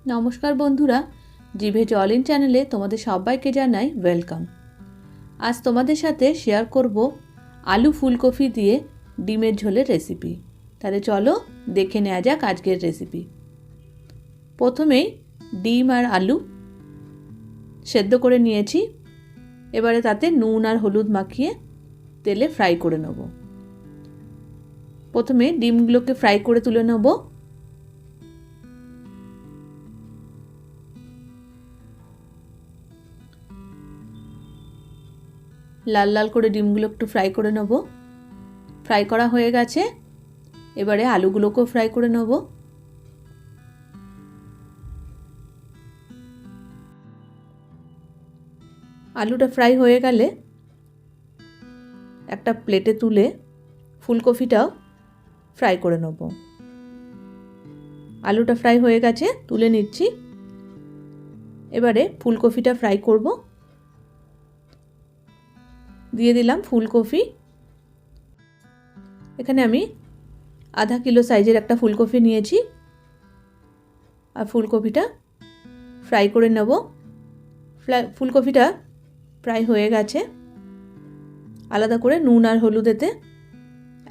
নমস্কার বন্ধুরা, জিভে জল ইন চ্যানেলে তোমাদের সবাইকে জানাই ওয়েলকাম। আজ তোমাদের সাথে শেয়ার করব আলু ফুলকপি দিয়ে ডিমের ঝোলের রেসিপি। তাহলে চলো দেখে নেওয়া যাক আজকের রেসিপি। প্রথমেই ডিম আর আলু সেদ্ধ করে নিয়েছি। এবারে তাতে নুন আর হলুদ মাখিয়ে তেলে ফ্রাই করে নেব। প্রথমে ডিমগুলোকে ফ্রাই করে তুলে নেব। লাল লাল করে ডিমগুলো একটু ফ্রাই করে নেব। ফ্রাই করা হয়ে গেছে। এবারে আলুগুলোকেও ফ্রাই করে নেব। আলুটা ফ্রাই হয়ে গেলে একটা প্লেটে তুলে ফুলকপিটাও ফ্রাই করে নেব। আলুটা ফ্রাই হয়ে গেছে, তুলে নিচ্ছি। এবারে ফুলকপিটা ফ্রাই করব। দিয়ে দিলাম ফুলকপি। এখানে আমি আধা কিলো সাইজের একটা ফুলকপি নিয়েছি আর ফুলকপিটা ফ্রাই করে নেব। ফুলকপিটা ফ্রাই হয়ে গেছে। আলাদা করে নুন আর হলুদেতে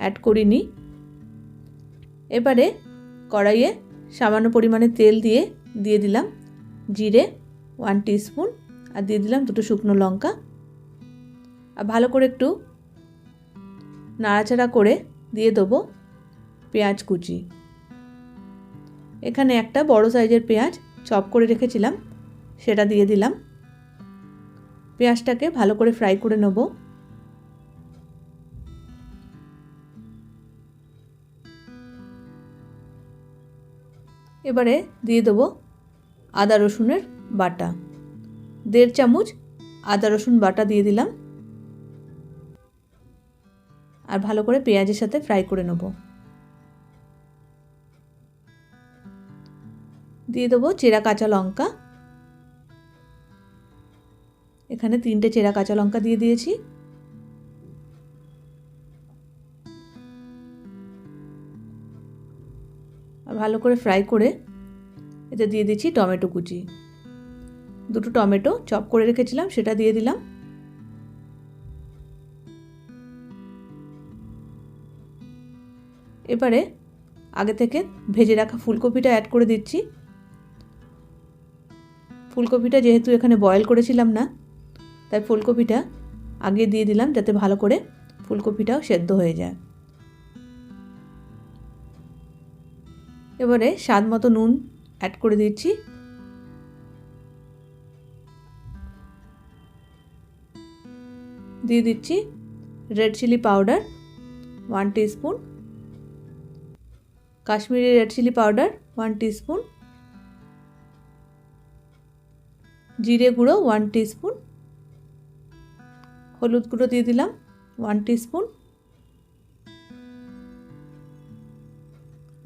অ্যাড করিনি। এবারে কড়াইয়ে সামান্য পরিমাণে তেল দিয়ে দিলাম জিরে 1 টিস্পুন আর দিয়ে দিলাম 2টো শুকনো লঙ্কা। আর ভালো করে একটু নাড়াচাড়া করে দিয়ে দেবো পেঁয়াজ কুচি। এখানে একটা বড় সাইজের পেঁয়াজ চপ করে রেখেছিলাম, সেটা দিয়ে দিলাম। পেঁয়াজটাকে ভালো করে ফ্রাই করে নেব। এবারে দিয়ে দেবো আদা রসুনের বাটা। 1.5 চামচ আদা রসুন বাটা দিয়ে দিলাম আর ভালো করে পেঁয়াজের সাথে ফ্রাই করে নেব। দিয়ে দেবো চেরা কাঁচা লঙ্কা। এখানে 3টে চেরা কাঁচা লঙ্কা দিয়ে দিয়েছি। আর ভালো করে ফ্রাই করে এতে দিয়ে দিচ্ছি টমেটো কুচি। 2টো টমেটো চপ করে রেখেছিলাম, সেটা দিয়ে দিলাম। এবারে আগে থেকে ভেজে রাখা ফুলকপিটা অ্যাড করে দিচ্ছি। ফুলকপিটা যেহেতু এখানে বয়েল করেছিলাম না, তাই ফুলকপিটা আগে দিয়ে দিলাম যাতে ভালো করে ফুলকপিটাও সেদ্ধ হয়ে যায়। এবারে স্বাদ মতো নুন অ্যাড করে দিচ্ছি। দিয়ে দিচ্ছি red chili powder 1 teaspoon, Kashmiri red chili powder 1 teaspoon, জিরে গুঁড়ো 1 টিস্পুন, হলুদ গুঁড়ো দিয়ে দিলাম 1 টিস্পুন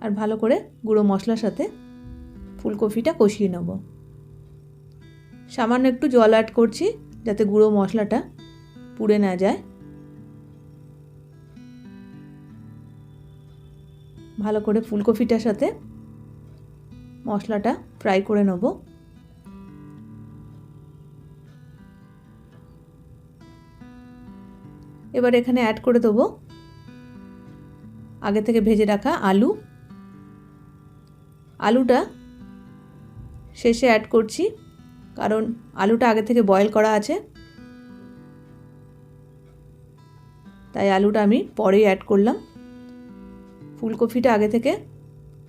আর ভালো করে গুঁড়ো মশলার সাথে ফুলকপিটা কষিয়ে নেব। সামান্য একটু জল অ্যাড করছি যাতে গুঁড়ো মশলাটা পুড়ে না যায়। ভালো করে ফুলকপিটার সাথে মশলাটা ফ্রাই করে নেব। এবার এখানে অ্যাড করে দেবো আগে থেকে ভেজে রাখা আলু। আলুটা শেষে অ্যাড করছি কারণ আলুটা আগে থেকে বয়েল করা আছে, তাই আলুটা আমি পরেই অ্যাড করলাম। ফুলকপিটা আগে থেকে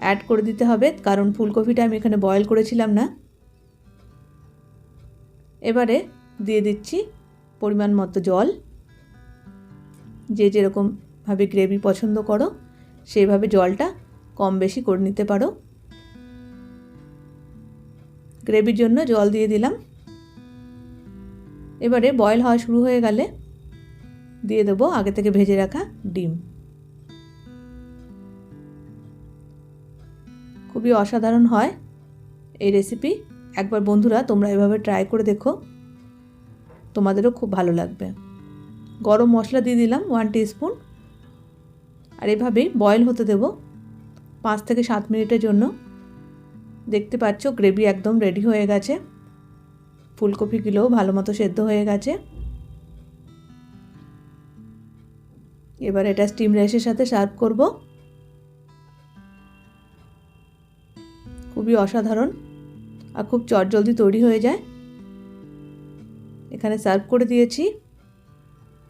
অ্যাড করে দিতে হবে কারণ ফুলকপিটা আমি এখানে বয়েল করেছিলাম না। এবারে দিয়ে দিচ্ছি পরিমাণ মতো জল। যে যেরকমভাবে গ্রেভি পছন্দ করো সেইভাবে জলটা কম বেশি করে নিতে পারো। গ্রেভির জন্য জল দিয়ে দিলাম। এবারে বয়েল হওয়া শুরু হয়ে গেলে দিয়ে দেবো আগে থেকে ভেজে রাখা ডিম। খুবই অসাধারণ হয় এই রেসিপি। একবার বন্ধুরা তোমরা এভাবে ট্রাই করে দেখো, তোমাদেরও খুব ভালো লাগবে। গরম মশলা দিয়ে দিলাম 1 টিস্পুন আর এভাবেই বয়েল হতে দেব 5 থেকে 7 মিনিটের জন্য। দেখতে পাচ্ছ গ্রেভি একদম রেডি হয়ে গেছে, ফুলকপিগুলোও ভালো মতো সেদ্ধ হয়ে গেছে। এবার এটা স্টিম রাইসের সাথে সার্ভ করব। খুবই অসাধারণ আর খুব চটজলদি তৈরি হয়ে যায়। এখানে সার্ভ করে দিয়েছি।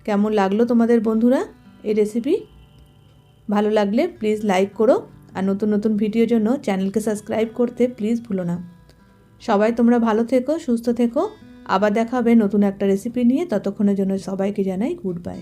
কেমন লাগলো তোমাদের বন্ধুরা এই রেসিপি? ভালো লাগলে প্লিজ লাইক করো, আর নতুন নতুন ভিডিওর জন্য চ্যানেলকে সাবস্ক্রাইব করতে প্লিজ ভুলো না। সবাই তোমরা ভালো থেকো, সুস্থ থেকো। আবার দেখা হবে নতুন একটা রেসিপি নিয়ে। ততক্ষণের জন্য সবাইকে জানাই গুড বাই।